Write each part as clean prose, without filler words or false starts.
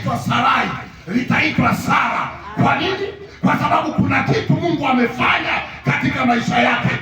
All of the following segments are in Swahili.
halitaitwa Sarai, litaitwa Sara. Kwa nini? Kwa sababu kuna kitu Mungu amefanya katika maisha yake.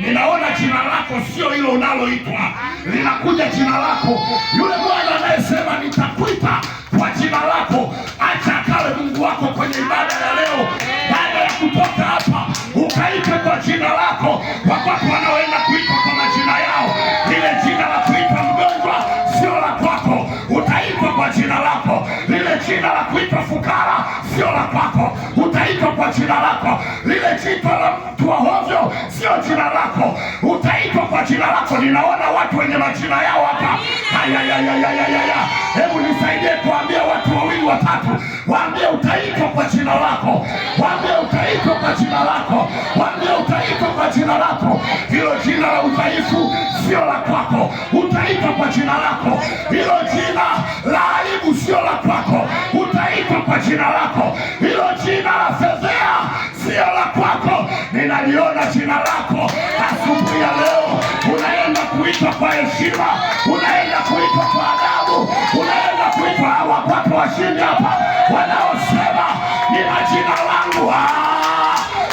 Ninaona jina lako sio hilo unaloitwa, linakuja jina lako. Yule Bwana anayesema nitakuita kwa jina lako, acha akawe Mungu wako kwenye ibada ya leo. Baada ya kutoka hapa, ukaite kwa jina lako. Watu wanaoenda kuitwa kwa majina yao, lile jina la kuitwa mgonjwa sio la kwako, utaitwa kwa jina lako. Lile jina la kuitwa fukara sio la kwako, utaitwa kwa jina lako. Lile jina la mtu wa hovyo sio jina lako, utaitwa kwa jina lako. Ninaona watu wenye majina yao hapa. Hebu nisaidie kuambia watu wawili watatu, waambie utaitwa kwa jina lako, waambie utaitwa kwa jina lako, waambie utaitwa kwa jina lako. Hilo jina la udhaifu sio la kwako, utaitwa kwa jina lako. Hilo jina la aibu sio la kwako, utaitwa kwa jina lako. Hilo jina la fedhea sio la kwako. Ninaliona jina lako asubuhi ya leo. Unaenda kuitwa kwa heshima, unaenda kuitwa kwa adabu, unaenda kuitwa. Wapate washindi hapa wanaosema nina jina langu.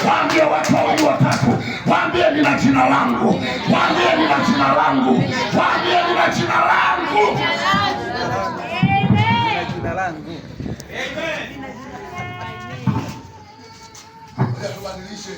Waambie watu wawili watatu, waambie nina jina langu, waambie nina jina langu, waambie nina jina langu. Jina langu. Amen. Tubadilishe.